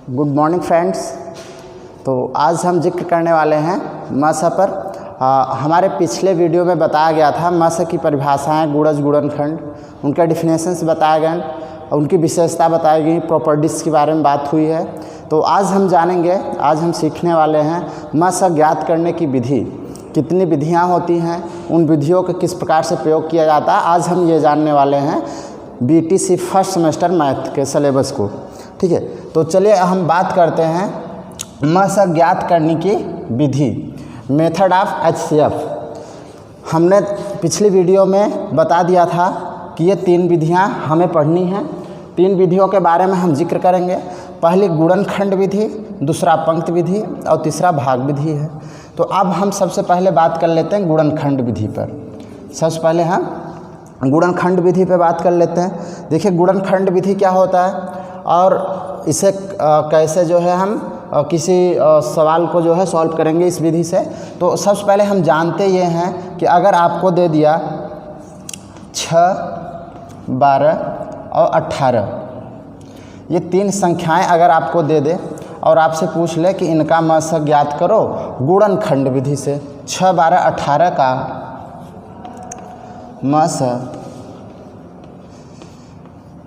Good morning friends. तो आज हम जिक्र करने वाले हैं मस पर। हमारे पिछले वीडियो में बताया गया था मस की परिभाषाएं, गुणज गुणनखंड, उनका डिफिनेशंस बताए गए, उनकी विशेषता बताई गई, प्रॉपर्टीज़ के बारे में बात हुई है। तो आज हम जानेंगे, आज हम सीखने वाले हैं मस ज्ञात करने की विधि। कितनी विधियां होती हैं, उन विधियों का किस प्रकार से प्रयोग किया जाता है, आज हम ये जानने वाले हैं बीटीसी फर्स्ट सेमेस्टर मैथ के सिलेबस को। ठीक है, तो चलिए हम बात करते हैं मस ज्ञात करने की विधि, मेथड ऑफ HCF। हमने पिछली वीडियो में बता दिया था कि ये 3 विधियां हमें पढ़नी हैं। 3 विधियों के बारे में हम जिक्र करेंगे। पहली गुणनखंड विधि, दूसरा पंक्ति विधि और तीसरा भाग विधि है। तो अब हम सबसे पहले बात कर लेते हैं गुणनखंड विधि पर। सबसे पहले हम गुणनखंड विधि पे बात कर लेते हैं। देखिए गुणनखंड विधि क्या होता है और इसे कैसे जो है हम किसी सवाल को जो है सॉल्व करेंगे इस विधि से। तो सबसे पहले हम जानते ये हैं कि अगर आपको दे दिया 6, 12 और 18, ये 3 संख्याएं अगर आपको दे दे और आपसे पूछ ले कि इनका मस ज्ञात करो गुणनखंड विधि से, 6, 12, 18 का मस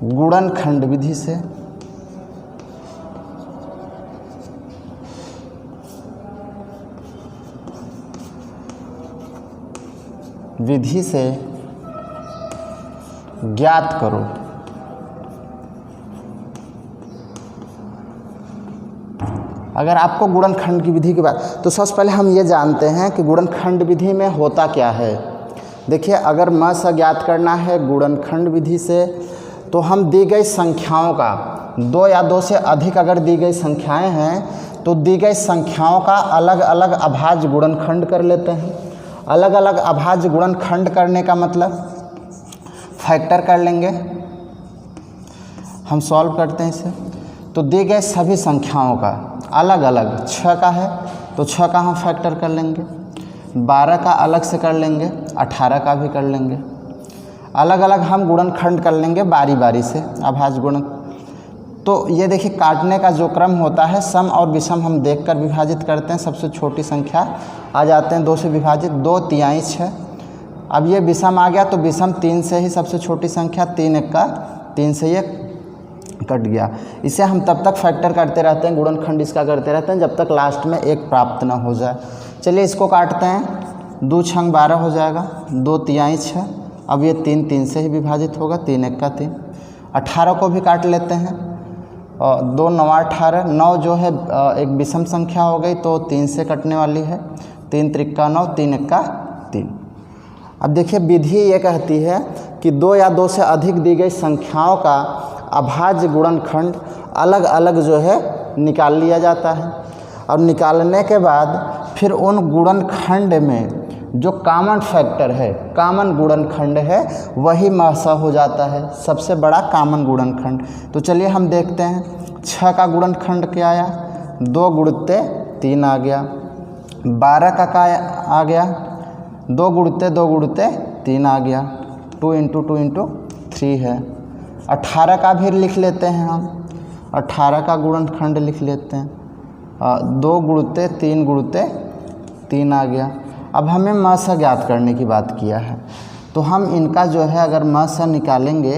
गुणनखंड विधि से, विधि से ज्ञात करो। अगर आपको गुणनखंड की विधि की बात, तो सबसे पहले हम ये जानते हैं कि गुणनखंड विधि में होता क्या है। देखिए अगर मस ज्ञात करना है गुणनखंड विधि से, तो हम दी गई संख्याओं का 2 या 2 से अधिक अगर दी गई संख्याएं हैं तो दी गई संख्याओं का अलग अलग अभाज्य गुणनखंड कर लेते हैं। अलग अलग अभाज्य गुणनखंड करने का मतलब फैक्टर कर लेंगे, हम सॉल्व करते हैं इसे। तो दी गए सभी संख्याओं का अलग अलग, 6 का है तो 6 का हम फैक्टर कर लेंगे, 12 का अलग से कर लेंगे, 18 का भी कर लेंगे। अलग अलग हम गुणनखंड कर लेंगे बारी बारी से अभाज्य गुणन। तो ये देखिए काटने का जो क्रम होता है, सम और विषम हम देखकर विभाजित करते हैं। सबसे छोटी संख्या आ जाते हैं 2 से विभाजित, 2 तिहाई 6। अब ये विषम आ गया तो विषम 3 से ही सबसे छोटी संख्या, 3 1 का 3 से ये कट गया। इसे हम तब तक फैक्टर करते रहते हैं, गुणनखंड इसका करते रहते हैं जब तक लास्ट में 1 प्राप्त ना हो जाए। चलिए इसको काटते हैं, 2 6 12 हो जाएगा, 2 तिहाई 6। अब ये 3 3 से ही विभाजित होगा, 3 1 का 3। 18 को भी काट लेते हैं, 2 9 18, 9 जो है एक विषम संख्या हो गई तो 3 से कटने वाली है, 3 3 का 9, 3 1 का 3। अब देखिए विधि ये कहती है कि 2 या 2 से अधिक दी गई संख्याओं का अभाज्य गुणनखंड अलग अलग जो है निकाल लिया जाता है। और निकालने के बाद फिर उन गुणनखंड में जो कॉमन फैक्टर है, कॉमन गुणनखंड है, वही मस हो जाता है, सबसे बड़ा कॉमन गुणनखंड। तो चलिए हम देखते हैं 6 का गुणनखंड क्या आया, 2 गुणित 3 आ गया। 12 का आ गया, 2 गुणित 2 गुणित 3 आ गया, 2 × 2 × 3 है। 18 का भी लिख लेते हैं हम, 18 का गुणनखंड लिख लेते हैं, 2 गुणित 3 गुणित 3 आ गया। अब हमें मस ज्ञात करने की बात किया है, तो हम इनका जो है अगर मस निकालेंगे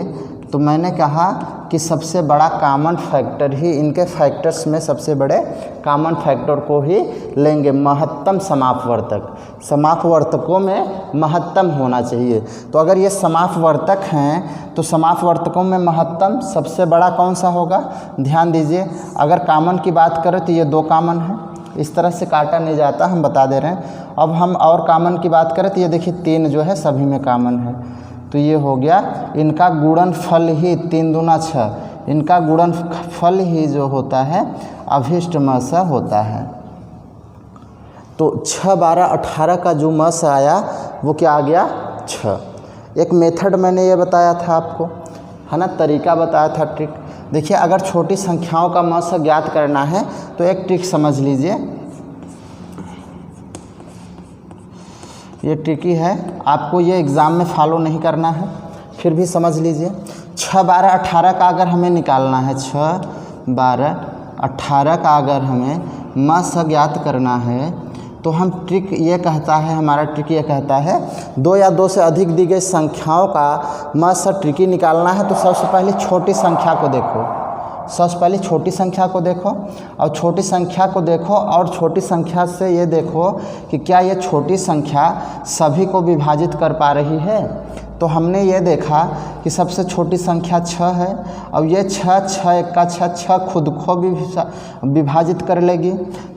तो मैंने कहा कि सबसे बड़ा कॉमन फैक्टर ही, इनके फैक्टर्स में सबसे बड़े कॉमन फैक्टर को ही लेंगे, महत्तम समापवर्तक। समापवर्तकों में महत्तम होना चाहिए। तो अगर ये समापवर्तक हैं तो समापवर्तकों में महत्तम सबसे बड़ा कौन सा होगा, ध्यान दीजिए। अगर कॉमन की बात करें तो ये 2 कॉमन है, इस तरह से काटा नहीं जाता, हम बता दे रहे हैं। अब हम और कॉमन की बात करें तो ये देखिए 3 जो है सभी में कॉमन है, तो ये हो गया। इनका गुणनफल ही 3 दूना 6, इनका गुणनफल ही जो होता है अभिष्ट मस होता है। तो 6 12 18 का जो मस आया वो क्या आ गया, 6। एक मेथड मैंने ये बताया था आपको, है ना, तरीका बताया था, ट्रिक। देखिए अगर छोटी संख्याओं का मस ज्ञात करना है तो एक ट्रिक समझ लीजिए, ये ट्रिकी है, आपको ये एग्ज़ाम में फॉलो नहीं करना है, फिर भी समझ लीजिए। 6 12 18 का अगर हमें निकालना है, 6 12 18 का अगर हमें म स ज्ञात करना है तो हम ट्रिक ये कहता है, हमारा ट्रिक ये कहता है 2 या 2 से अधिक दी गई संख्याओं का म स ट्रिकी निकालना है। तो सबसे पहले छोटी संख्या को देखो, सबसे पहले छोटी संख्या को देखो और छोटी संख्या को देखो और छोटी संख्या से ये देखो कि क्या ये छोटी संख्या सभी को विभाजित कर पा रही है। तो हमने ये देखा कि सबसे छोटी संख्या 6 है और ये 6 1 का 6 खुद को भी विभाजित कर लेगी,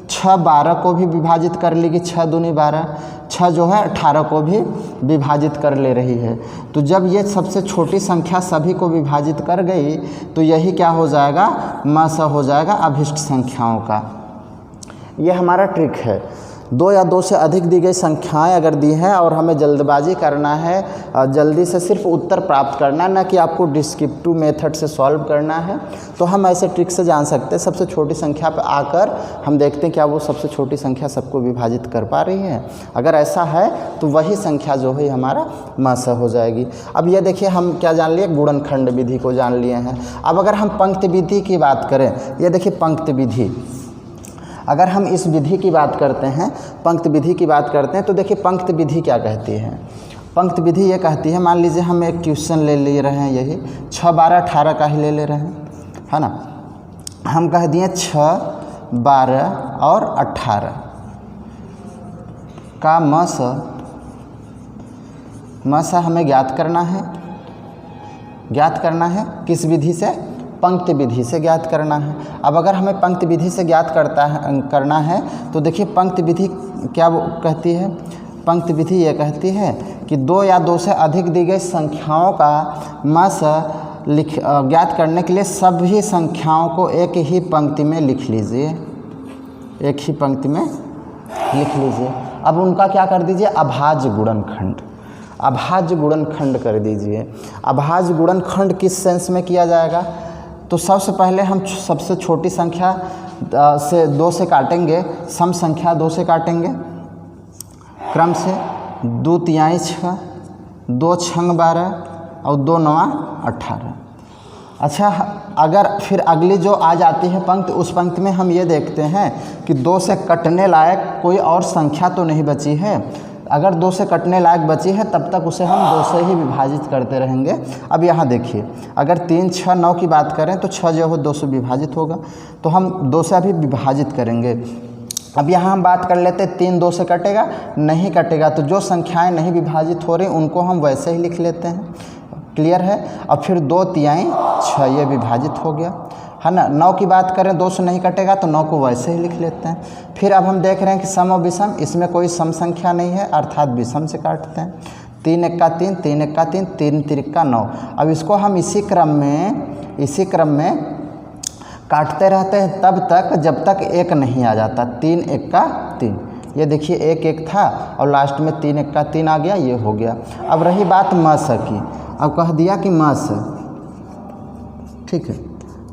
6 12 को भी विभाजित कर लेगी, 6 दूनी 12, 6 जो है 18 को भी विभाजित कर ले रही है। तो जब ये सबसे छोटी संख्या सभी को विभाजित कर गई तो यही क्या हो जाएगा, म स हो जाएगा अभिष्ट संख्याओं का। ये हमारा ट्रिक है। 2 या 2 से अधिक दी गई संख्याएं अगर दी हैं और हमें जल्दबाजी करना है, जल्दी से सिर्फ उत्तर प्राप्त करना, ना कि आपको डिस्क्रिप्टिव मेथड से सॉल्व करना है, तो हम ऐसे ट्रिक से जान सकते हैं। सबसे छोटी संख्या पर आकर हम देखते हैं क्या वो सबसे छोटी संख्या सबको विभाजित कर पा रही है। अगर ऐसा है तो वही संख्या जो है हमारा म स हो जाएगी। अब ये देखिए हम क्या जान लिए, गुणनखंड विधि को जान लिए हैं। अब अगर हम पंक्ति विधि की बात करें, ये देखिए पंक्ति विधि, अगर हम इस विधि की बात करते हैं, पंक्ति विधि की बात करते हैं, तो देखिए पंक्ति विधि क्या कहती है। पंक्ति विधि ये कहती है, मान लीजिए हम एक क्वेश्चन ले रहे हैं, यही 6 12 18 का ही ले रहे हैं, है ना। हम कह दिए 6 12 और 18 का म स हमें ज्ञात करना है किस विधि से, पंक्ति विधि से ज्ञात करना है। अब अगर हमें पंक्ति विधि से ज्ञात करना है तो देखिए पंक्ति विधि क्या कहती है। पंक्ति विधि ये कहती है कि 2 या 2 से अधिक दी गई संख्याओं का म स ज्ञात करने के लिए सभी संख्याओं को एक ही पंक्ति में लिख लीजिए, एक ही पंक्ति में लिख लीजिए। अब उनका क्या कर दीजिए, अभाज्य गुणनखंड, अभाज्य गुणनखंड कर दीजिए। अभाज्य गुणनखंड किस सेंस में किया जाएगा, तो सबसे पहले हम सबसे छोटी संख्या से 2 से काटेंगे, सम संख्या 2 से काटेंगे क्रम से, 2 तिहाई 6, 2 छंग 12 और 2 नवा 18। अच्छा, अगर फिर अगली जो आ जाती है पंक्ति, उस पंक्ति में हम ये देखते हैं कि 2 से कटने लायक कोई और संख्या तो नहीं बची है। अगर 2 से कटने लायक बची है तब तक उसे हम 2 से ही विभाजित करते रहेंगे। अब यहाँ देखिए, अगर 3 6 9 की बात करें तो 6 जो है 2 से विभाजित होगा, तो हम 2 से अभी विभाजित करेंगे। अब यहाँ हम बात कर लेते हैं 3 2 से कटेगा, नहीं कटेगा, तो जो संख्याएं नहीं विभाजित हो रही उनको हम वैसे ही लिख लेते हैं। क्लियर है। अब फिर 2 तिहाई 6 ये विभाजित हो गया, है ना। 9 की बात करें 2 से नहीं कटेगा तो 9 को वैसे ही लिख लेते हैं। फिर अब हम देख रहे हैं कि सम और विषम, इसमें कोई सम संख्या नहीं है अर्थात विषम से काटते हैं। 3 1 का 3, 3 1 का 3, 3 3 का 9। अब इसको हम इसी क्रम में काटते रहते हैं तब तक जब तक 1 नहीं आ जाता। 3 1 का 3, ये देखिए 1 1 था और लास्ट में 3 1 का 3 आ गया, ये हो गया। अब रही बात म स की, अब कह दिया कि म स, ठीक है।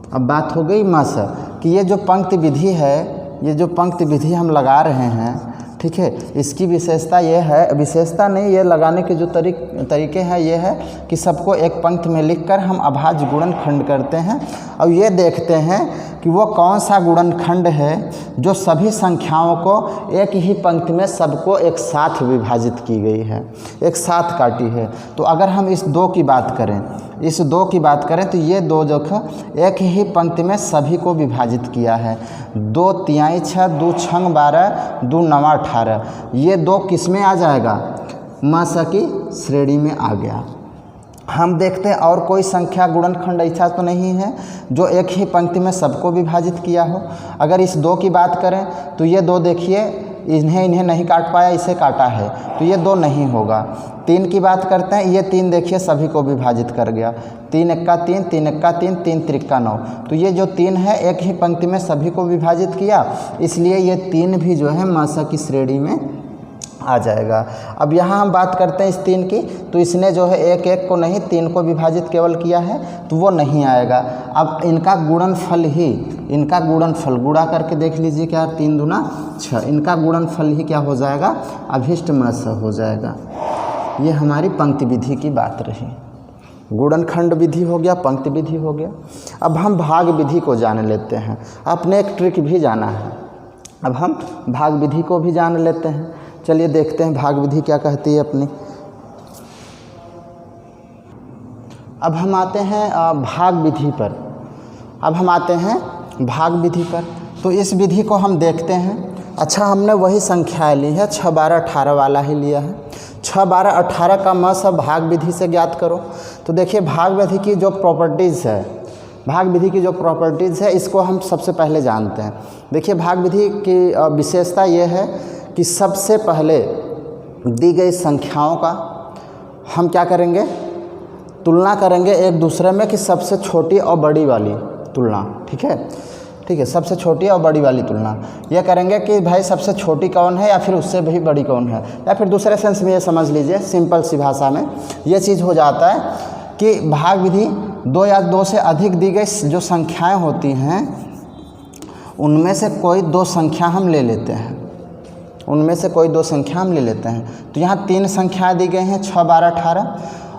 अब बात हो गई म स कि ये जो पंक्ति विधि है, ये जो पंक्ति विधि हम लगा रहे हैं, ठीक है, इसकी विशेषता ये है, विशेषता नहीं, ये लगाने के जो तरीके हैं ये है कि सबको एक पंक्ति में लिखकर हम अभाज्य गुणनखंड करते हैं और ये देखते हैं कि वो कौन सा गुणनखंड है जो सभी संख्याओं को एक ही पंक्ति में सबको एक साथ विभाजित की गई है, एक साथ काटी है। तो अगर हम इस 2 की बात करें, तो ये 2 जो एक ही पंक्ति में सभी को विभाजित किया है। 2 तिहाई 6, 2 छंग 12, 2 नवा 18, ये 2 किस में आ जाएगा, म स की श्रेणी में आ गया। हम देखते हैं और कोई संख्या गुणनखंड ऐसा तो नहीं है जो एक ही पंक्ति में सबको विभाजित किया हो। अगर इस 2 की बात करें तो ये 2 देखिए, इन्हें नहीं काट पाया, इसे काटा है, तो ये 2 नहीं होगा। 3 की बात करते हैं, ये 3 देखिए सभी को विभाजित कर गया। 3 1 का 3, 3 1 का 3, 3 3 का 9, तो ये जो 3 है एक ही पंक्ति में सभी को विभाजित किया, इसलिए ये 3 भी जो है म स की श्रेणी में आ जाएगा। अब यहाँ हम बात करते हैं इस 3 की, तो इसने जो है 1 1 को नहीं 3 को विभाजित केवल किया है, तो वो नहीं आएगा। अब इनका गुणनफल गुणा करके देख लीजिए, क्या 3 दूना 6, इनका गुणनफल ही क्या हो जाएगा, अभिष्ट म स हो जाएगा। ये हमारी पंक्ति विधि की बात रही। गुणनखंड विधि हो गया, पंक्ति विधि हो गया। अब हम भाग विधि को जान लेते हैं। अपने एक ट्रिक भी जाना है, अब हम भाग विधि को भी जान लेते हैं। चलिए देखते हैं भाग विधि क्या कहती है अपनी। अब हम आते हैं भाग विधि पर। अब हम आते हैं भाग विधि पर। तो इस विधि को हम देखते हैं। अच्छा, हमने वही संख्याएँ ली है, 6, 12, 18 वाला ही लिया है। 6, 12, 18 का मा सब भाग विधि से ज्ञात करो। तो देखिए भाग विधि की जो प्रॉपर्टीज़ है, भाग विधि की जो प्रॉपर्टीज़ है इसको हम सबसे पहले जानते हैं। देखिए भाग विधि की विशेषता ये है कि सबसे पहले दी गई संख्याओं का हम क्या करेंगे, तुलना करेंगे एक दूसरे में कि सबसे छोटी और बड़ी वाली तुलना। ठीक है, ठीक है, सबसे छोटी और बड़ी वाली तुलना ये करेंगे कि भाई सबसे छोटी कौन है या फिर उससे भी बड़ी कौन है, या फिर दूसरे सेंस में ये समझ लीजिए, सिंपल सी भाषा में ये चीज़ हो जाता है कि भाग विधि 2 या 2 से अधिक दी गई जो संख्याएं होती हैं उनमें से कोई 2 संख्या हम ले लेते हैं, उनमें से कोई 2 संख्या हम ले लेते हैं। तो यहाँ 3 संख्याएँ दी गई हैं, 6, 12, 18।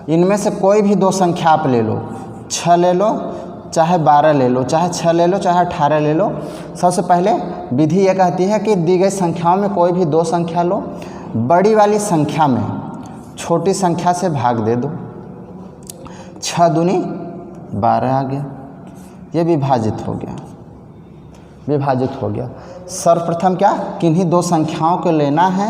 इनमें से कोई भी 2 संख्या आप ले लो, 6 ले लो चाहे 12 ले लो, चाहे 6 ले लो चाहे 18 ले लो। सबसे पहले विधि ये कहती है कि दी गई संख्याओं में कोई भी 2 संख्या लो, बड़ी वाली संख्या में छोटी संख्या से भाग दे दो। 6 दूनी 12 आ गया, ये विभाजित हो गया, विभाजित हो गया। सर्वप्रथम क्या, किन्हीं 2 संख्याओं को लेना है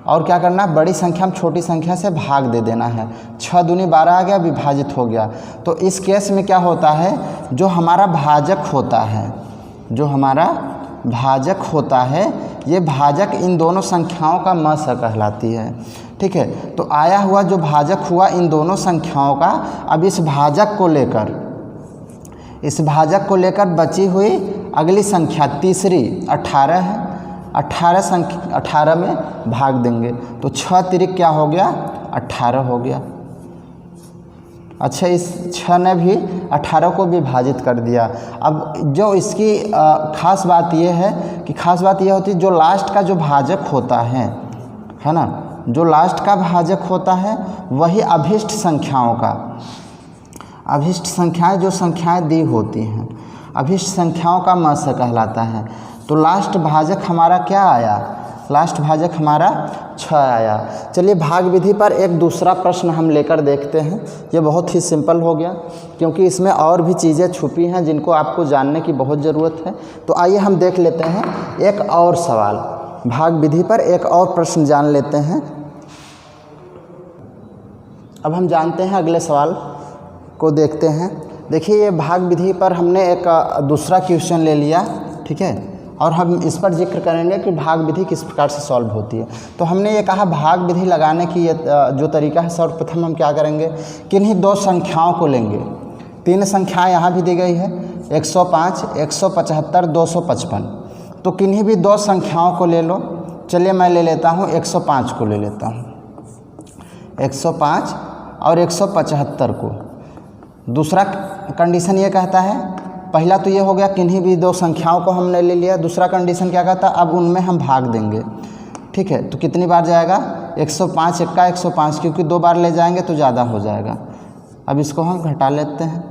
और क्या करना, बड़ी संख्या में छोटी संख्या से भाग दे देना है। 6 दूनी 12 आ गया, विभाजित हो गया। तो इस केस में क्या होता है, जो हमारा भाजक होता है, जो हमारा भाजक होता है, ये भाजक इन दोनों संख्याओं का म स कहलाती है। ठीक है, तो आया हुआ जो भाजक हुआ इन दोनों संख्याओं का, अब इस भाजक को लेकर, इस भाजक को लेकर बची हुई अगली संख्या तीसरी 18 है, 18 में भाग देंगे तो 6 तिरिक क्या हो गया, 18 हो गया। अच्छा, इस 6 ने भी 18 को विभाजित कर दिया। अब जो इसकी खास बात ये है कि खास बात ये होती है जो लास्ट का जो भाजक होता है ना, जो लास्ट का भाजक होता है वही अभिष्ट संख्याओं का, अभिष्ट संख्याएं जो संख्याएं दी होती हैं, अभिष्ट संख्याओं का म स कहलाता है। तो लास्ट भाजक हमारा क्या आया, लास्ट भाजक हमारा 6 आया। चलिए भाग विधि पर एक दूसरा प्रश्न हम लेकर देखते हैं। ये बहुत ही सिंपल हो गया क्योंकि इसमें और भी चीज़ें छुपी हैं जिनको आपको जानने की बहुत ज़रूरत है। तो आइए हम देख लेते हैं एक और सवाल, भाग विधि पर एक और प्रश्न जान लेते हैं। अब हम जानते हैं अगले सवाल को देखते हैं। देखिए ये भाग विधि पर हमने एक दूसरा क्वेश्चन ले लिया, ठीक है, और हम इस पर जिक्र करेंगे कि भाग विधि किस प्रकार से सॉल्व होती है। तो हमने ये कहा भाग विधि लगाने की ये जो तरीका है, सर्वप्रथम हम क्या करेंगे, किन्हीं 2 संख्याओं को लेंगे। 3 संख्याएं यहाँ भी दी गई है, 105, 175, 255। तो किन्हीं भी 2 संख्याओं को ले लो। चलिए मैं ले लेता हूँ 105 को ले लेता हूँ, 105 और 175 को। दूसरा कंडीशन ये कहता है, पहला तो ये हो गया किन्हीं भी 2 संख्याओं को हमने ले लिया। दूसरा कंडीशन क्या कहता है, अब उनमें हम भाग देंगे। ठीक है, तो कितनी बार जाएगा, 105 एक्का 105, क्योंकि 2 बार ले जाएंगे तो ज़्यादा हो जाएगा। अब इसको हम घटा लेते हैं,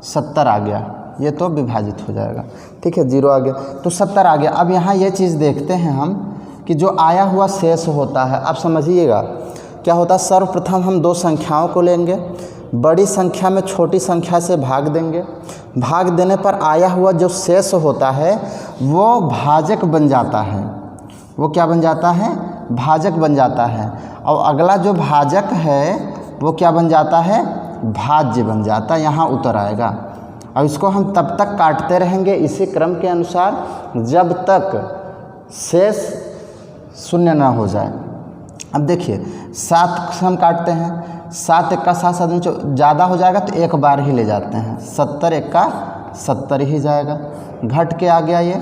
70 आ गया, ये तो विभाजित हो जाएगा। ठीक है, 0 आ गया तो 70 आ गया। अब यहाँ ये चीज़ देखते हैं हम कि जो आया हुआ शेष होता है, आप समझिएगा क्या होता है। सर्वप्रथम हम 2 संख्याओं को लेंगे, बड़ी संख्या में छोटी संख्या से भाग देंगे। भाग देने पर आया हुआ जो शेष होता है वो भाजक बन जाता है। वो क्या बन जाता है, भाजक बन जाता है। और अगला जो भाजक है वो क्या बन जाता है, भाज्य बन जाता है, यहाँ उतर आएगा। और इसको हम तब तक काटते रहेंगे इसी क्रम के अनुसार जब तक शेष 0 ना हो जाए। अब देखिए 7 हम काटते हैं, 7 एक्का 7, 7 ज़्यादा हो जाएगा तो एक बार ही ले जाते हैं, 70 एक्का 70 ही जाएगा, घट के आ गया ये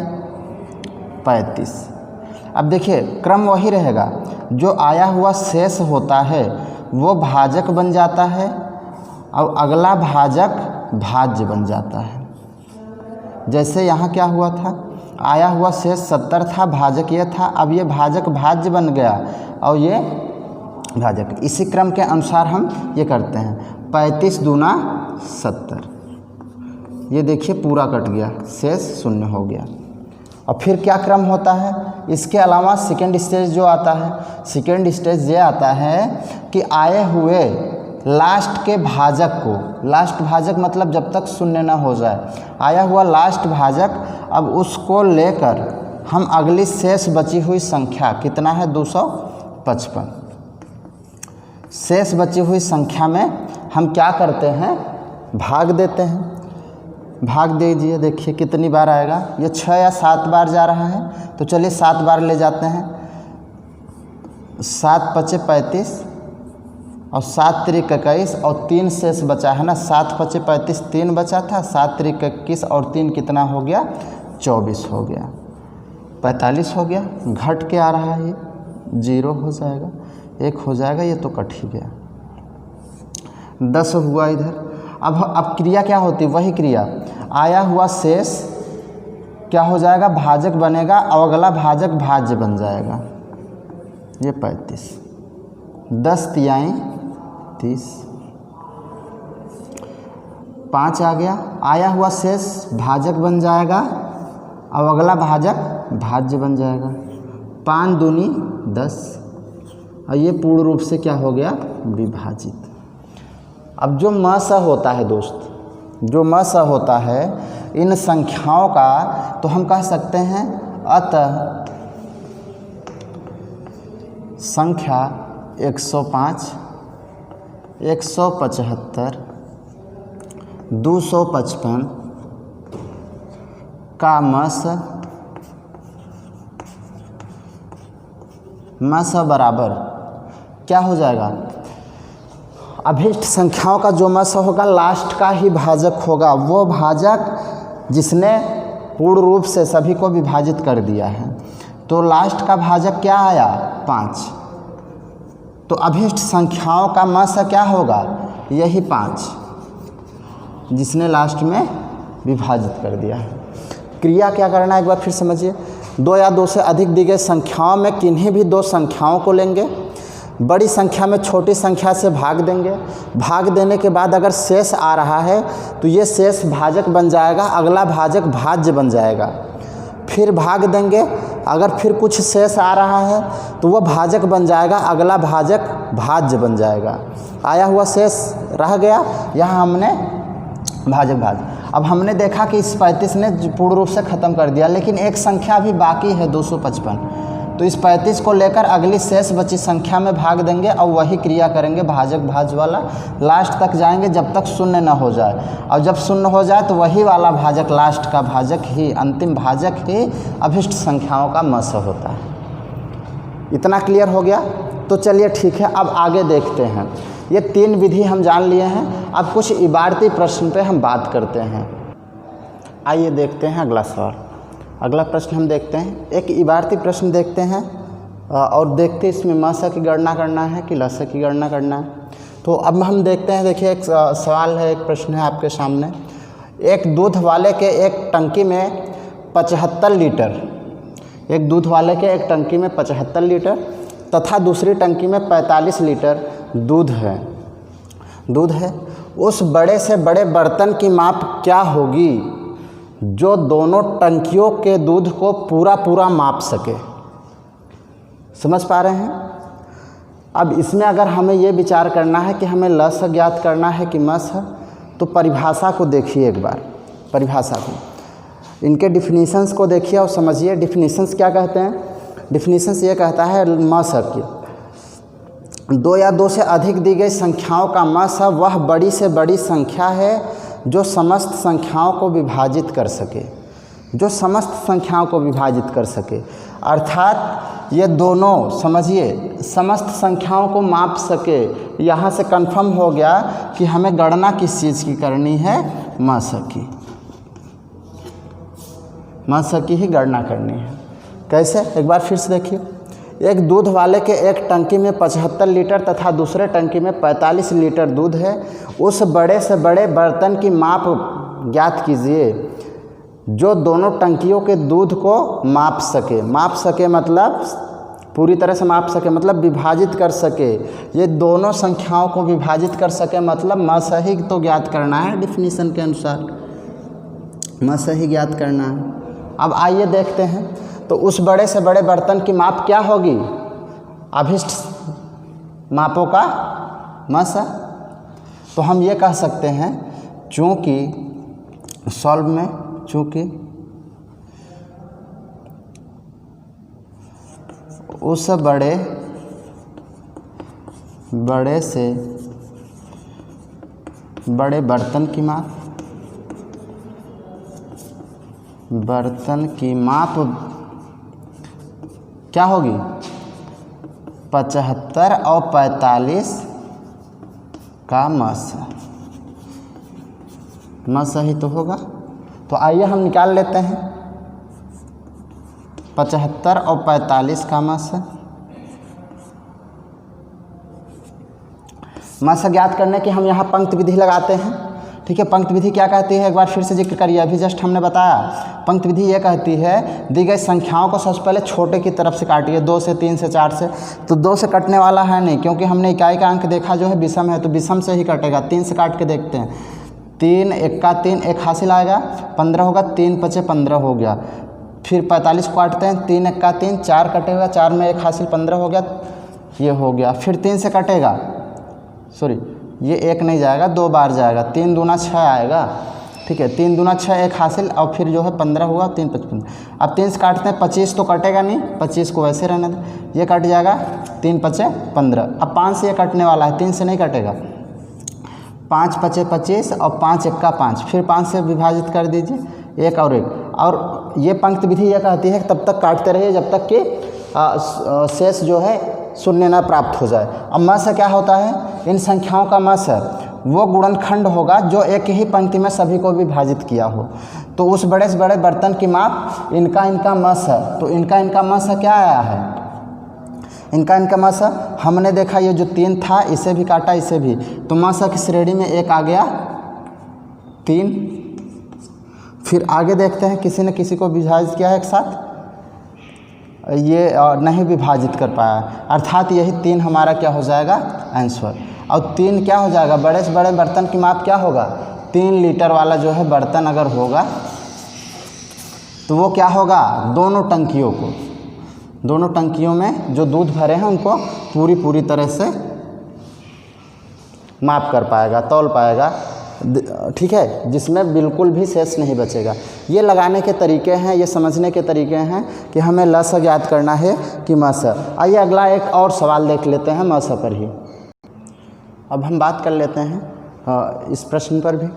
35। अब देखिए क्रम वही रहेगा, जो आया हुआ शेष होता है वो भाजक बन जाता है और अगला भाजक भाज्य बन जाता है। जैसे यहाँ क्या हुआ था, आया हुआ शेष 70 था, भाजक ये था, अब ये भाजक भाज्य बन गया और ये भाजक। इसी क्रम के अनुसार हम ये करते हैं। 35 दूना 70, ये देखिए पूरा कट गया, शेष 0 हो गया। और फिर क्या क्रम होता है, इसके अलावा सेकेंड स्टेज जो आता है, सेकेंड स्टेज ये आता है कि आए हुए लास्ट के भाजक को, लास्ट भाजक मतलब जब तक 0 ना हो जाए, आया हुआ लास्ट भाजक, अब उसको लेकर हम अगली शेष बची हुई संख्या, कितना है 255, शेष बची हुई संख्या में हम क्या करते हैं, भाग देते हैं। भाग दीजिए, देखिए कितनी बार आएगा, ये 6 या 7 बार जा रहा है, तो चलिए 7 बार ले जाते हैं। 7 पचे 35 और 7 त्रिक 21 और 3 शेष बचा है ना, 7 पचे 35, 3 बचा था, 7 त्रिक 21 और 3 कितना हो गया, 24 हो गया, 45 हो गया। घट के आ रहा है, ये 0 हो जाएगा, 1 हो जाएगा, ये तो कट ही गया। 10 हुआ इधर। अब क्रिया क्या होती, वही क्रिया, आया हुआ शेष क्या हो जाएगा, भाजक बनेगा और अगला भाजक भाज्य बन जाएगा। ये 35, 10 तिहाई 30, 5 आ गया, आया हुआ शेष भाजक बन जाएगा और अगला भाजक भाज्य बन जाएगा। 5 दूनी 10 और ये पूर्ण रूप से क्या हो गया, विभाजित। अब जो म स होता है दोस्त, जो म स होता है इन संख्याओं का, तो हम कह सकते हैं अतः संख्या 105, 175, 255 का म स बराबर क्या हो जाएगा, अभिष्ट संख्याओं का जो म स होगा लास्ट का ही भाजक होगा, वो भाजक जिसने पूर्ण रूप से सभी को विभाजित कर दिया है। तो लास्ट का भाजक क्या आया, 5, तो अभिष्ट संख्याओं का म स क्या होगा, यही 5 जिसने लास्ट में विभाजित कर दिया है। क्रिया क्या करना है एक बार फिर समझिए। 2 या 2 से अधिक दी गई संख्याओं में किन्हीं भी 2 संख्याओं को लेंगे, बड़ी संख्या में छोटी संख्या से भाग देंगे, भाग देने के बाद अगर शेष आ रहा है तो ये शेष भाजक बन जाएगा, अगला भाजक भाज्य बन जाएगा। फिर भाग देंगे, अगर फिर कुछ शेष आ रहा है तो वह भाजक बन जाएगा, अगला भाजक भाज्य बन जाएगा। आया हुआ शेष रह गया, यहाँ हमने भाजक भाज्य। अब हमने देखा कि इस 35 ने पूर्ण रूप से ख़त्म कर दिया, लेकिन एक संख्या अभी बाकी है 255, तो इस 35 को लेकर अगली शेष बची संख्या में भाग देंगे और वही क्रिया करेंगे भाजक भाज्य वाला, लास्ट तक जाएंगे जब तक 0 न हो जाए, और जब 0 हो जाए तो वही वाला भाजक, लास्ट का भाजक ही, अंतिम भाजक ही अभिष्ट संख्याओं का म स होता है। इतना क्लियर हो गया। तो चलिए ठीक है, अब आगे देखते हैं। ये 3 विधि हम जान लिए हैं, अब कुछ इबारती प्रश्न पे हम बात करते हैं। आइए देखते हैं अगला सवाल। अगला प्रश्न हम देखते हैं, एक इबारती प्रश्न देखते हैं और देखते हैं इसमें म स की गणना करना है कि ल स की गणना करना है। तो अब हम देखते हैं, देखिए एक सवाल है, एक प्रश्न है आपके सामने। एक दूध वाले के एक टंकी में 75 लीटर, एक दूध वाले के एक टंकी में 75 लीटर तथा दूसरी टंकी में 45 लीटर दूध है। उस बड़े से बड़े बर्तन की माप क्या होगी जो दोनों टंकियों के दूध को पूरा माप सके। समझ पा रहे हैं। अब इसमें अगर हमें ये विचार करना है कि हमें ल स ज्ञात करना है कि म स, तो परिभाषा को देखिए एक बार, परिभाषा को, इनके डिफिनीशंस को देखिए और समझिए। डिफिनीशंस क्या कहते हैं, डिफिनीशंस ये कहता है म स की 2 या 2 से अधिक दी गई संख्याओं का म स वह बड़ी से बड़ी संख्या है जो समस्त संख्याओं को विभाजित कर सके, जो समस्त संख्याओं को विभाजित कर सके। अर्थात ये दोनों, समझिए, समस्त संख्याओं को माप सके। यहाँ से कंफर्म हो गया कि हमें गणना किस चीज़ की करनी है, म स की, म स की ही गणना करनी है। कैसे, एक बार फिर से देखिए। एक दूध वाले के एक टंकी में 75 लीटर तथा दूसरे टंकी में 45 लीटर दूध है। उस बड़े से बड़े बर्तन की माप ज्ञात कीजिए जो दोनों टंकियों के दूध को माप सके। माप सके मतलब पूरी तरह से माप सके मतलब विभाजित कर सके, ये दोनों संख्याओं को विभाजित कर सके, मतलब म सही तो ज्ञात करना है डिफिनीशन के अनुसार, म सही ज्ञात करना है। अब आइए देखते हैं, तो उस बड़े से बड़े बर्तन की माप क्या होगी? अभिष्ट मापों का मसा। तो हम ये कह सकते हैं चूँकि सॉल्व में चूँकि उस बड़े से बड़े बर्तन की माप क्या होगी? 75 और 45 का मसा ही तो होगा। तो आइए हम निकाल लेते हैं 75 और 45 का मसा ज्ञात करने की हम यहाँ पंक्ति विधि लगाते हैं। ठीक है, पंक्ति विधि क्या कहती है एक बार फिर से जिक्र करिए, अभी जस्ट हमने बताया। पंक्ति विधि ये कहती है दी गई संख्याओं को सबसे पहले छोटे की तरफ से काटिए, 2 से 3 से 4 से। तो 2 से कटने वाला है नहीं, क्योंकि हमने इकाई का अंक देखा जो है विषम है, तो विषम से ही कटेगा। 3 से काट के देखते हैं, 3 एक्का 3 एक हासिल आएगा, 15 होगा, 3 पचे 15 हो गया। फिर 45 को काटते हैं, 3 एक्का 3 4 कटेगा, 4 में एक हासिल 15 हो गया, ये हो गया। फिर 3 से कटेगा, सॉरी ये एक नहीं जाएगा, 2 बार जाएगा, 3 दूना 6 आएगा। ठीक है, 3 दूना 6 एक हासिल, और फिर जो है 15 हुआ, 3 55। अब 3 से काटते हैं, 25 तो कटेगा नहीं, 25 को वैसे रहने दें, ये कट जाएगा, 3 पचे 15। अब 5 से ये कटने वाला है, 3 से नहीं कटेगा, 5 पचे 25 और 5 एक्का 5, फिर 5 से विभाजित कर दीजिए, 1 और 1। और ये पंक्ति विधि यह कहती है कि तब तक काटते रहिए जब तक कि शेष जो है शून्य न प्राप्त हो जाए। अब मसा क्या होता है? इन संख्याओं का मसा वो गुणनखंड होगा जो एक ही पंक्ति में सभी को विभाजित किया हो। तो उस बड़े से बड़े बर्तन की माप इनका मसा, तो इनका मसा क्या आया है? इनका मसा हमने देखा, ये जो 3 था इसे भी काटा, इसे भी, तो मसा की श्रेणी में 1 आ गया, 3। फिर आगे देखते हैं किसी न किसी को विभाजित किया है एक साथ, ये नहीं विभाजित कर पाया, अर्थात यही 3 हमारा क्या हो जाएगा? आंसर। और 3 क्या हो जाएगा? बड़े से बड़े बर्तन की माप क्या होगा? 3 लीटर वाला जो है बर्तन अगर होगा तो वो क्या होगा? दोनों टंकियों में जो दूध भरे हैं उनको पूरी तरह से माप कर पाएगा, तौल पाएगा। ठीक है, जिसमें बिल्कुल भी शेष नहीं बचेगा। ये लगाने के तरीके हैं, ये समझने के तरीके हैं कि हमें लसा ज्ञात करना है कि मसा। आइए अगला एक और सवाल देख लेते हैं मसा पर ही। अब हम बात कर लेते हैं इस प्रश्न पर भी।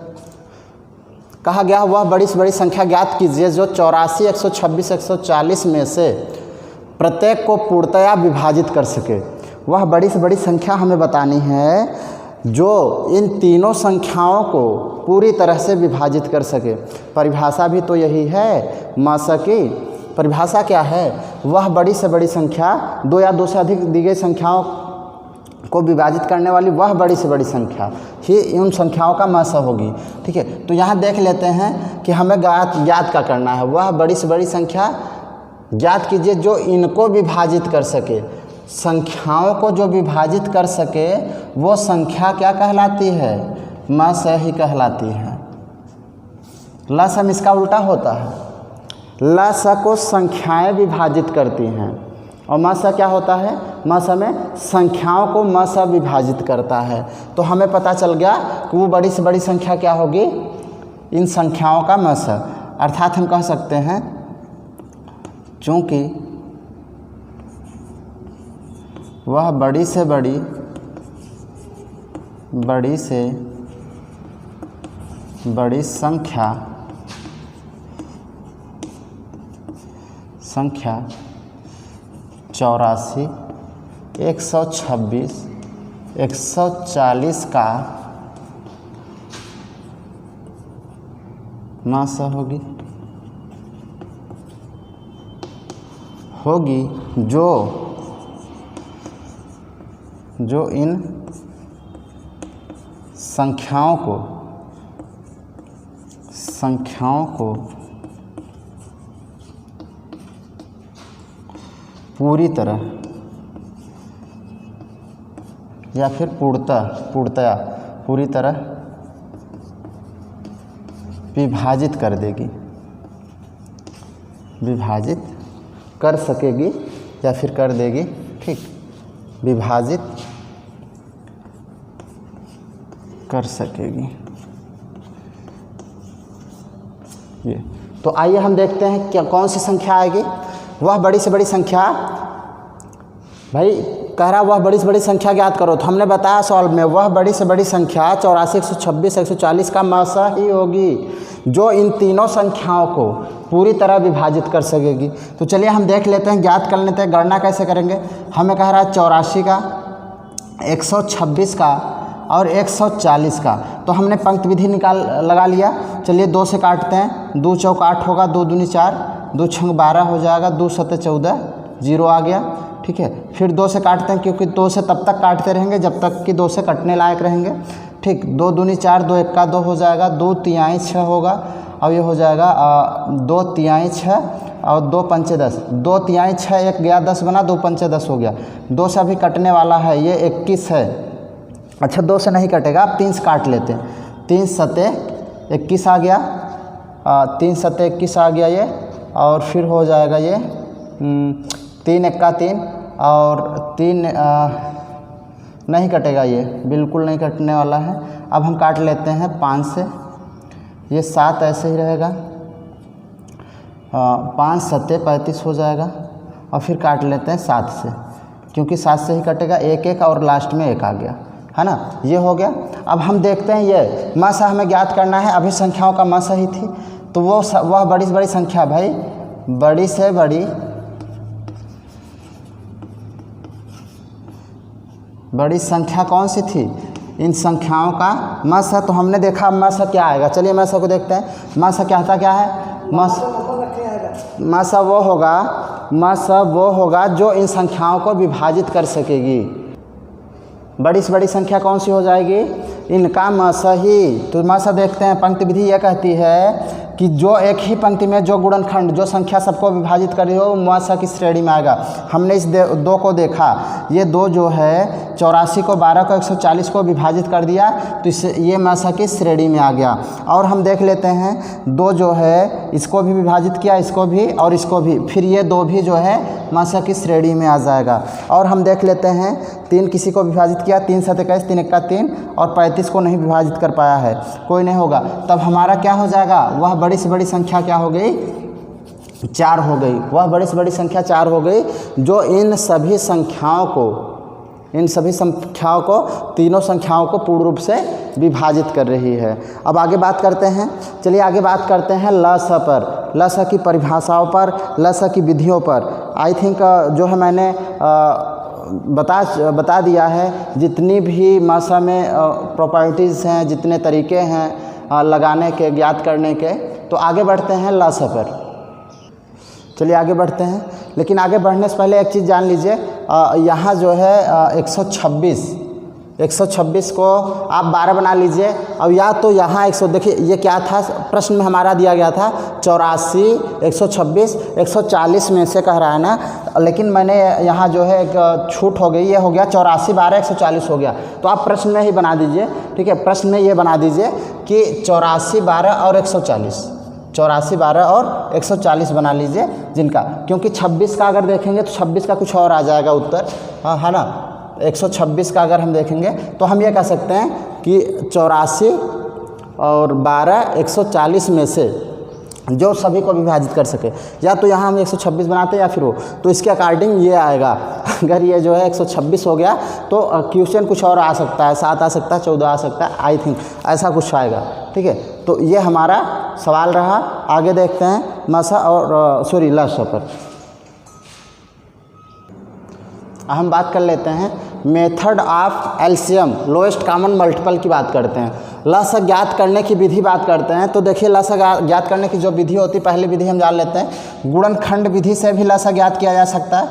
कहा गया वह बड़ी से बड़ी संख्या ज्ञात कीजिए जो 84, 126, 140 में से प्रत्येक को पूर्णतया विभाजित कर सके। वह बड़ी से बड़ी संख्या हमें बतानी है जो इन तीनों संख्याओं को पूरी तरह से विभाजित कर सके। परिभाषा भी तो यही है मसा की। परिभाषा क्या है? वह बड़ी से बड़ी संख्या, 2 या 2 से अधिक दी गई संख्याओं को विभाजित करने वाली वह बड़ी से बड़ी संख्या ही उन संख्याओं का मसा होगी। ठीक है, तो यहाँ देख लेते हैं कि हमें ज्ञात का करना है। वह बड़ी से बड़ी संख्या ज्ञात कीजिए जो इनको विभाजित कर सके। संख्याओं को जो विभाजित कर सके वो संख्या क्या कहलाती है? मसा ही कहलाती है। लसा में इसका उल्टा होता है, लसा को संख्याएं विभाजित करती हैं और मसा क्या होता है? मसा में संख्याओं को मसा विभाजित करता है। तो हमें पता चल गया कि वो बड़ी से बड़ी संख्या क्या होगी? इन संख्याओं का मसा। अर्थात हम कह सकते हैं चूँकि वह बड़ी से बड़ी संख्या 84, 126, 140 का मसा होगी जो इन संख्याओं को पूरी तरह या फिर पूर्णतया पूरी तरह विभाजित कर देगी, विभाजित कर सकेगी या फिर कर देगी, ठीक, विभाजित कर सकेगी। ये तो आइए हम देखते हैं क्या कौन सी संख्या आएगी। वह बड़ी से बड़ी संख्या, भाई कह रहा वह बड़ी से बड़ी संख्या ज्ञात करो, तो हमने बताया सॉल्व में वह बड़ी से बड़ी संख्या 84, 126, 140 का मासा ही होगी जो इन तीनों संख्याओं को पूरी तरह विभाजित कर सकेगी। तो चलिए हम देख लेते हैं, ज्ञात कर लेते हैं। गणना कैसे करेंगे, हमें कह रहा है 84 का, 126 का और 140 का, तो हमने पंक्ति विधि लगा लिया। चलिए 2 से काटते हैं, 2 चौक 8 होगा, 2 दूनी 4, 2 छंग 12 हो जाएगा, 2 सत्ते 14, 0 आ गया, ठीक है। फिर 2 से काटते हैं, क्योंकि 2 से तब तक काटते रहेंगे जब तक कि 2 से कटने लायक रहेंगे, ठीक। 2 दूनी 4, 2 एक्का 2 हो जाएगा, 2 तिहाई 6 होगा, और ये हो जाएगा 2 तिहाई 6 और 2 पंचे 10, 2 तिहाई 6 एक गया 10 बना, 2 पंचे 10 हो गया। 2 से अभी कटने वाला है, ये 21 है। अच्छा 2 से नहीं कटेगा, आप 3 से काट लेते हैं, 3 सत्ते 21 आ गया, 3 सत्ते 21 आ गया ये, और फिर हो जाएगा ये 3 एक्का 3 और 3 नहीं कटेगा, ये बिल्कुल नहीं कटने वाला है। अब हम काट लेते हैं 5 से, ये 7 ऐसे ही रहेगा, 5 सत्ते 35 हो जाएगा, और फिर काट लेते हैं 7 से, क्योंकि 7 से ही कटेगा, 1 1 और लास्ट में 1 आ गया, है ना, ये हो गया। अब हम देखते हैं ये मासा हमें ज्ञात करना है, अभी संख्याओं का मासा ही थी, तो वह बड़ी से बड़ी संख्या, भाई बड़ी से बड़ी संख्या कौन सी थी, इन संख्याओं का मासा। तो हमने देखा मासा क्या आएगा, चलिए मासा को देखते हैं। मासा क्या है, मासा वो होगा जो इन संख्याओं को विभाजित कर सकेगी। बड़ी से बड़ी संख्या कौन सी हो जाएगी, इनका मासा ही। तो मासा देखते हैं, पंक्ति विधि यह कहती है कि जो एक ही पंक्ति में जो गुणनखंड, जो संख्या सबको विभाजित कर रही हो, मासा की श्रेणी में आएगा। हमने इस 2 को देखा, ये 2 जो है 84 को 12 को 140 को विभाजित कर दिया, तो इससे ये मासा की श्रेणी में आ गया। और हम देख लेते हैं 2 जो है इसको भी विभाजित किया, इसको भी और इसको भी, फिर ये 2 भी जो है मासा की श्रेणी में आ जाएगा। और हम देख लेते हैं 3 किसी को विभाजित किया, 3 सत्ते 21, 3 एक्का 3 और 35 को नहीं विभाजित कर पाया है, कोई नहीं होगा। तब हमारा क्या हो जाएगा, वह बड़ी से बड़ी संख्या क्या हो गई, 4 हो गई। वह बड़ी से बड़ी संख्या 4 हो गई जो इन सभी संख्याओं को तीनों संख्याओं को पूर्ण रूप से विभाजित कर रही है। अब आगे बात करते हैं, चलिए आगे बात करते हैं लसा पर, लसा की परिभाषाओं पर, लसा की विधियों पर। आई थिंक जो है मैंने बता दिया है, जितनी भी मासा में प्रॉपर्टीज़ हैं, जितने तरीके हैं लगाने के, ज्ञात करने के। तो आगे बढ़ते हैं लसा पर, चलिए आगे बढ़ते हैं। लेकिन आगे बढ़ने से पहले एक चीज़ जान लीजिए, यहाँ जो है 126 को आप 12 बना लीजिए। अब या तो यहाँ 100, देखिए ये क्या था, प्रश्न में हमारा दिया गया था 84, 126, 140 में से कह रहा है ना, लेकिन मैंने यहाँ जो है एक छूट हो गई, ये हो गया 84 12 140 हो गया। तो आप प्रश्न में ही बना दीजिए, ठीक है, प्रश्न में ये बना दीजिए कि 84 12 और 140, 84 12 और 140 बना लीजिए जिनका, क्योंकि 26 का अगर देखेंगे तो 26 का कुछ और आ जाएगा उत्तर, हाँ है ना। 126 का अगर हम देखेंगे तो हम ये कह सकते हैं कि 84 और 12 140 में से जो सभी को विभाजित कर सके, या तो यहाँ हम 126 बनाते हैं या फिर वो, तो इसके अकॉर्डिंग ये आएगा। अगर ये जो है 126 हो गया तो क्वेश्चन कुछ और आ सकता है, 7 आ सकता है, 14 आ सकता है, आई थिंक ऐसा कुछ आएगा, ठीक है। तो ये हमारा सवाल रहा। आगे देखते हैं मासा और लसा पर हम बात कर लेते हैं। Method of LCM, lowest common multiple की बात करते हैं। लसा ज्ञात करने की विधि बात करते हैं। तो देखिए लसा ज्ञात करने की जो विधि होती है, पहली विधि हम जान लेते हैं। गुणनखंड विधि से भी लसा ज्ञात किया जा सकता है।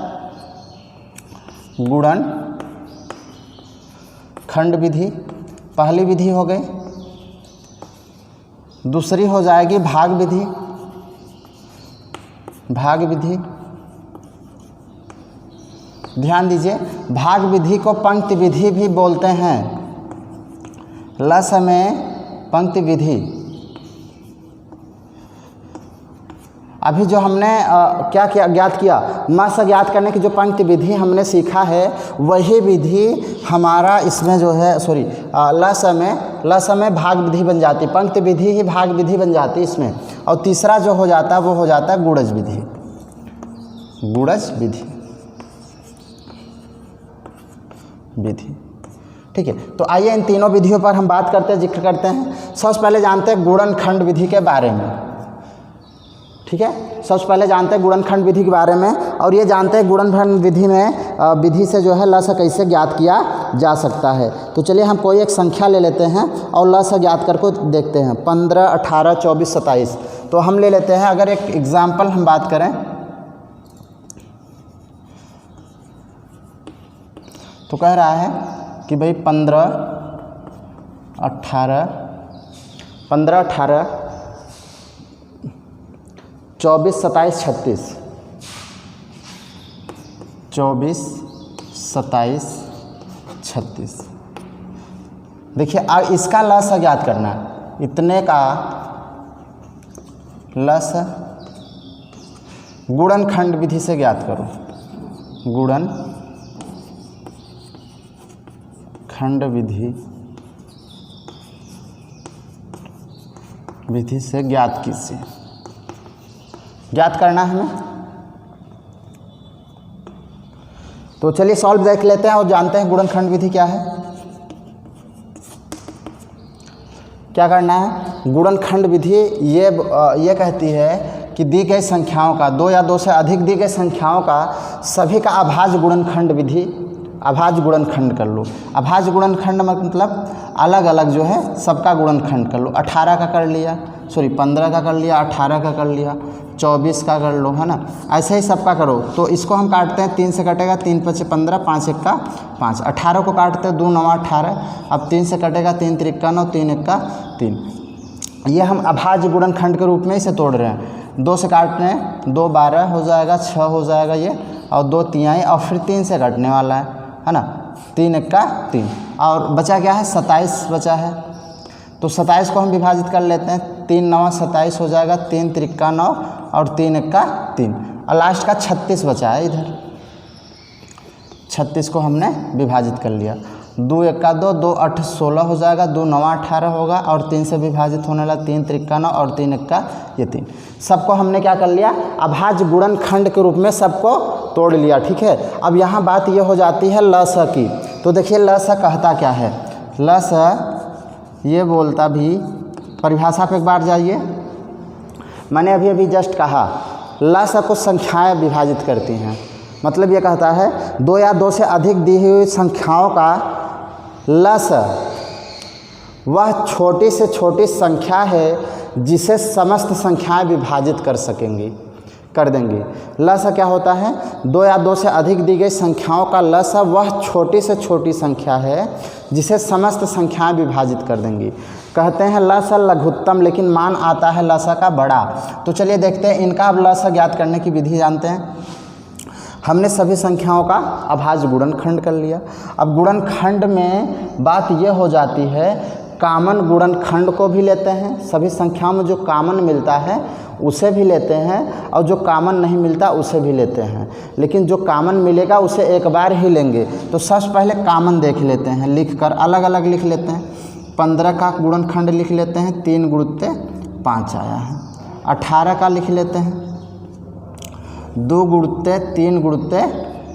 गुणनखंड विधि पहली विधि हो गई। दूसरी हो जाएगी भाग विधि। ध्यान दीजिए, भाग विधि को पंक्ति विधि भी बोलते हैं। लस में पंक्ति विधि। अभी जो हमने क्या किया, ज्ञात किया, मस ज्ञात करने की जो पंक्ति विधि हमने सीखा है, वही विधि हमारा इसमें जो है लस में भाग विधि बन जाती, पंक्ति विधि ही भाग विधि बन जाती इसमें। और तीसरा जो हो जाता है वो हो जाता है गुणज विधि। गुणज विधि ठीक है। तो आइए इन तीनों विधियों पर हम बात करते हैं, जिक्र करते हैं। सबसे पहले जानते हैं गुणनखंड विधि के बारे में। ठीक है, सबसे पहले जानते हैं गुणनखंड विधि के बारे में, और ये जानते हैं गुणनखंड विधि में विधि से जो है लस कैसे ज्ञात किया जा सकता है। तो चलिए हम कोई एक संख्या ले लेते हैं और लस ज्ञात करके देखते हैं। 15, 18, 24, 27। तो हम ले लेते हैं, अगर एक एग्जाम्पल हम बात करें तो कह रहा है कि भाई 15, 18, 24, 27, 36, 24, 27, 36। देखिए, अब इसका लस ज्ञात करना है। इतने का लस गुणनखंड विधि से ज्ञात करो। गुणनखंड विधि से ज्ञात कीजिए। ज्ञात करना है हमें। तो चलिए सॉल्व देख लेते हैं और जानते हैं गुणनखंड विधि क्या है। क्या करना है, गुणनखंड विधि ये कहती है कि दी गई संख्याओं का, 2 या 2 से अधिक दी गई संख्याओं का सभी का अभाज्य गुणनखंड विधि, अभाज्य गुणनखंड कर लो। अभाज्य गुणनखंड मतलब अलग अलग जो है सबका गुणनखंड कर लो। 18 का कर लिया, 15 का कर लिया, 18 का कर लिया, 24 का कर लो, है ना। ऐसे ही सबका करो। तो इसको हम काटते हैं, 3 से कटेगा 3 × 5 = 15, 5 × 1 = 5। 18 को काटते हैं 2 × 9 = 18। अब 3 से कटेगा 3 × 3 = 9, 3 × 1 = 3। ये हम अभाज्य गुणनखंड के रूप में इसे तोड़ रहे हैं। 2 से काटने हैं, 2 12 हो जाएगा, 6 हो जाएगा ये, और 2 तिहाई, और फिर 3 से कटने वाला है ना। 3 × 1 = 3, और बचा क्या है, 27 बचा है। तो 27 को हम विभाजित कर लेते हैं, 3 × 9 = 27 हो जाएगा, 3 × 3 = 9, और 3 × 1 = 3, और लास्ट का 36 बचा है। इधर 36 को हमने विभाजित कर लिया। 2 × 1 = 2, 2 × 8 = 16 हो जाएगा, 2 × 9 = 18 होगा, और 3 से विभाजित होने वाला, 3 × 3 = 9, और 3 × 1 = ये 3। सबको हमने क्या कर लिया, अभाज्य गुणनखंड के रूप में सबको तोड़ लिया। ठीक है, अब यहाँ बात ये हो जाती है लस की। तो देखिए लस कहता क्या है। लस ये बोलता भी, परिभाषा पे एक बार जाइए। मैंने अभी जस्ट कहा लस को संख्याएं विभाजित करती हैं। मतलब ये कहता है 2 या 2 से अधिक दी हुई संख्याओं का लस वह छोटी से छोटी संख्या है जिसे समस्त संख्याएं विभाजित कर देंगी। लस क्या होता है, 2 या 2 से अधिक दी गई संख्याओं का लस वह छोटी से छोटी संख्या है जिसे समस्त संख्याएं विभाजित कर देंगी। कहते हैं लस लघुत्तम, लेकिन मान आता है लस का बड़ा। तो चलिए देखते हैं इनका अब लस ज्ञात करने की विधि जानते हैं। हमने सभी संख्याओं का अभाज्य गुणनखंड कर लिया। अब गुणनखंड में बात यह हो जाती है, कॉमन गुणनखंड को भी लेते हैं, सभी संख्याओं में जो कॉमन मिलता है उसे भी लेते हैं, और जो कॉमन नहीं मिलता उसे भी लेते हैं। लेकिन जो कॉमन मिलेगा उसे एक बार ही लेंगे। तो सबसे पहले कॉमन देख लेते हैं, लिख कर अलग अलग लिख लेते हैं। 15 का गुणनखंड लिख लेते हैं, 3 × 5 आया है। 18 का लिख लेते हैं, 2 × 3 ×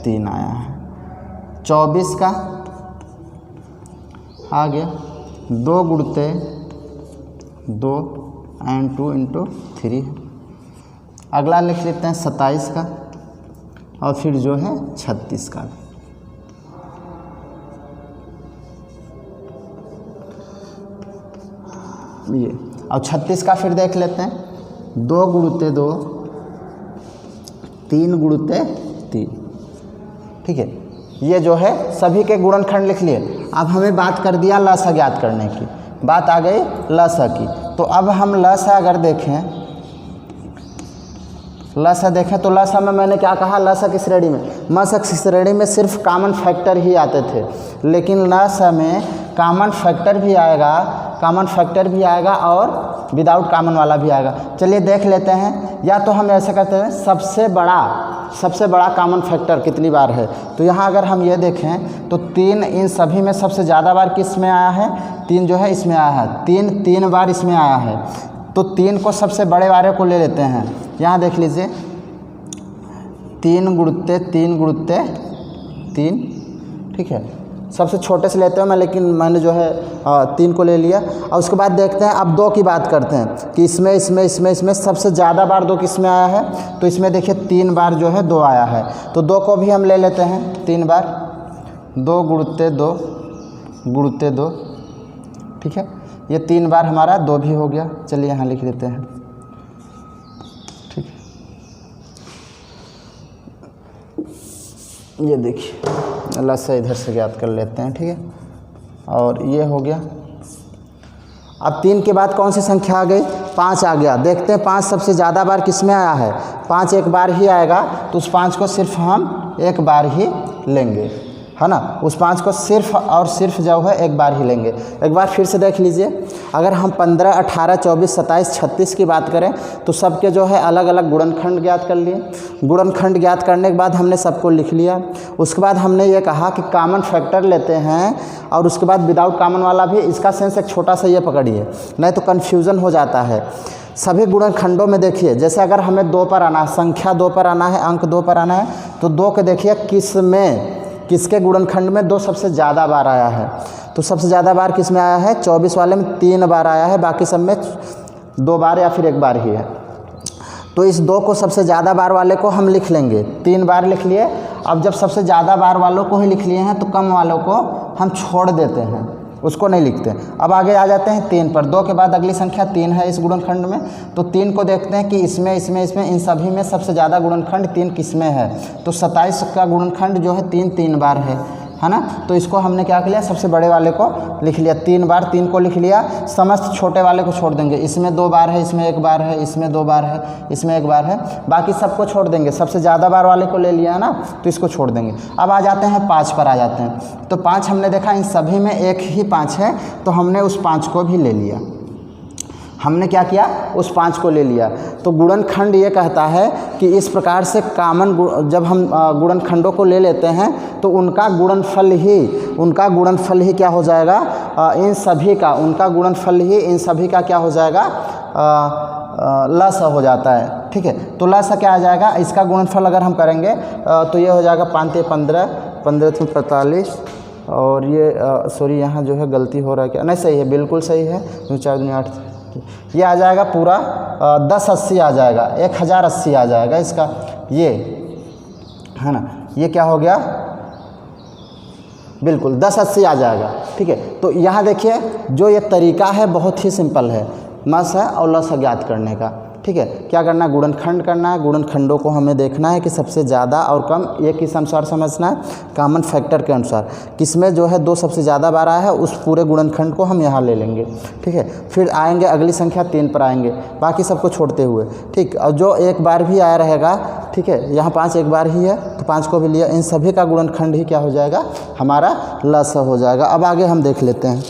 3 आया है। 24 का आ गया, 2 × 2 and 2 × 3। अगला लिख लेते हैं 27 का, और फिर जो है 36 का भी। ये और 36 का फिर देख लेते हैं, 2 × 2 3 × 3। ठीक है, ये जो है सभी के गुणनखंड लिख लिए। अब हमें बात कर दिया लस ज्ञात करने की, बात आ गई लस की। तो अब हम लस अगर देखें, लसा देखें तो लसा में मैंने क्या कहा, लसा की श्रेणी में, मसा की श्रेणी में सिर्फ कॉमन फैक्टर ही आते थे, लेकिन लसा में कॉमन फैक्टर भी आएगा और विदाउट कॉमन वाला भी आएगा। चलिए देख लेते हैं। या तो हम ऐसे करते हैं, सबसे बड़ा कॉमन फैक्टर कितनी बार है। तो यहाँ अगर हम ये देखें तो 3 इन सभी में सबसे ज़्यादा बार किस में आया है, 3 जो है इसमें आया है, 3 बार इसमें आया है। तो 3 को सबसे बड़े वाले को ले लेते हैं। यहाँ देख लीजिए 3 गुणुत्ते 3, ठीक है। सबसे छोटे से लेते हैं मैं, लेकिन मैंने जो है 3 को ले लिया। और उसके बाद देखते हैं, अब 2 की बात करते हैं कि इसमें सबसे ज़्यादा बार 2 किस में आया है। तो इसमें देखिए 3 बार जो है 2 आया है। तो 2 को भी हम ले लेते हैं 3 बार, 2 गुणुत्ते 2, ठीक है। ये 3 बार हमारा 2 भी हो गया। चलिए यहाँ लिख देते हैं, ठीक है। ये देखिए लसा इधर से ज्ञात कर लेते हैं, ठीक है। और ये हो गया। अब 3 के बाद कौन सी संख्या आ गई, 5 आ गया। देखते हैं 5 सबसे ज़्यादा बार किस में आया है। 5 एक बार ही आएगा, तो उस 5 को सिर्फ हम एक बार ही लेंगे, है ना। उस 5 को सिर्फ और सिर्फ जो है एक बार ही लेंगे। एक बार फिर से देख लीजिए, अगर हम 15, 18, 24, 27, 36 की बात करें तो सबके जो है अलग अलग गुणनखंड ज्ञात कर लिए। गुणनखंड ज्ञात करने के बाद हमने सबको लिख लिया। उसके बाद हमने ये कहा कि कॉमन फैक्टर लेते हैं, और उसके बाद विदाउट कॉमन वाला भी। इसका सेंस एक छोटा सा ये पकड़िए, नहीं तो कन्फ्यूज़न हो जाता है। सभी गुणनखंडों में देखिए, जैसे अगर हमें 2 पर आना है, संख्या 2 पर आना है, अंक 2 पर आना है, तो 2 के देखिए किसके गुणनखंड में 2 सबसे ज़्यादा बार आया है। तो सबसे ज़्यादा बार किस में आया है, 24 वाले में 3 बार आया है, बाकी सब में 2 बार या फिर 1 बार ही है। तो इस 2 को सबसे ज़्यादा बार वाले को हम लिख लेंगे, 3 बार लिख लिए। अब जब सबसे ज़्यादा बार वालों को ही लिख लिए हैं तो कम वालों को हम छोड़ देते हैं, उसको नहीं लिखते। अब आगे आ जाते हैं 3 पर। 2 के बाद अगली संख्या 3 है इस गुणनखंड में। तो 3 को देखते हैं कि इसमें इन सभी में सबसे ज़्यादा गुणनखंड 3 किस में है। तो 27 का गुणनखंड जो है 3 बार है ना। तो इसको हमने क्या किया, सबसे बड़े वाले को लिख लिया, 3 बार 3 को लिख लिया। समस्त छोटे वाले को छोड़ देंगे। इसमें 2 बार है, इसमें 1 बार है, इसमें 2 बार है, इसमें 1 बार है, बाकी सबको छोड़ देंगे। सबसे ज़्यादा बार वाले को ले लिया है ना, तो इसको छोड़ देंगे। अब आ जाते हैं 5 पर आ जाते हैं। तो 5 हमने देखा इन सभी में एक ही 5 है, तो हमने उस 5 को भी ले लिया। हमने क्या किया, उस 5 को ले लिया। तो गुणनखंड ये कहता है कि इस प्रकार से जब हम गुणनखंडों को ले लेते हैं तो उनका गुणनफल ही क्या हो जाएगा, इन सभी का क्या हो जाएगा, लसा हो जाता है, ठीक है। तो लसा क्या आ जाएगा, इसका गुणनफल अगर हम करेंगे तो ये हो जाएगा 5 × 15, 15 × 45, और ये सॉरी यहाँ जो है गलती हो रहा है क्या, नहीं सही है, बिल्कुल सही है, 4 × 8, ये आ जाएगा पूरा 1080 आ जाएगा, 1080 आ जाएगा इसका, ये है ना। ये क्या हो गया, बिल्कुल 1080 आ जाएगा, ठीक है। तो यहाँ देखिए जो ये तरीका है बहुत ही सिंपल है, मसा और लसा ज्ञात करने का, ठीक है। क्या करना है, गुणनखंड करना है। गुणनखंडों को हमें देखना है कि सबसे ज़्यादा और कम ये किस अनुसार समझना है, कॉमन फैक्टर के अनुसार। किसमें जो है 2 सबसे ज़्यादा बार आया है, उस पूरे गुणनखंड को हम यहाँ ले लेंगे, ठीक है। फिर आएंगे अगली संख्या 3 पर आएंगे, बाकी सबको छोड़ते हुए, ठीक। और जो 1 बार भी आया रहेगा, ठीक है, यहाँ 5 1 बार ही है तो 5 को भी लिया। इन सभी का गुणनखंड ही क्या हो जाएगा, हमारा लसा हो जाएगा। अब आगे हम देख लेते हैं।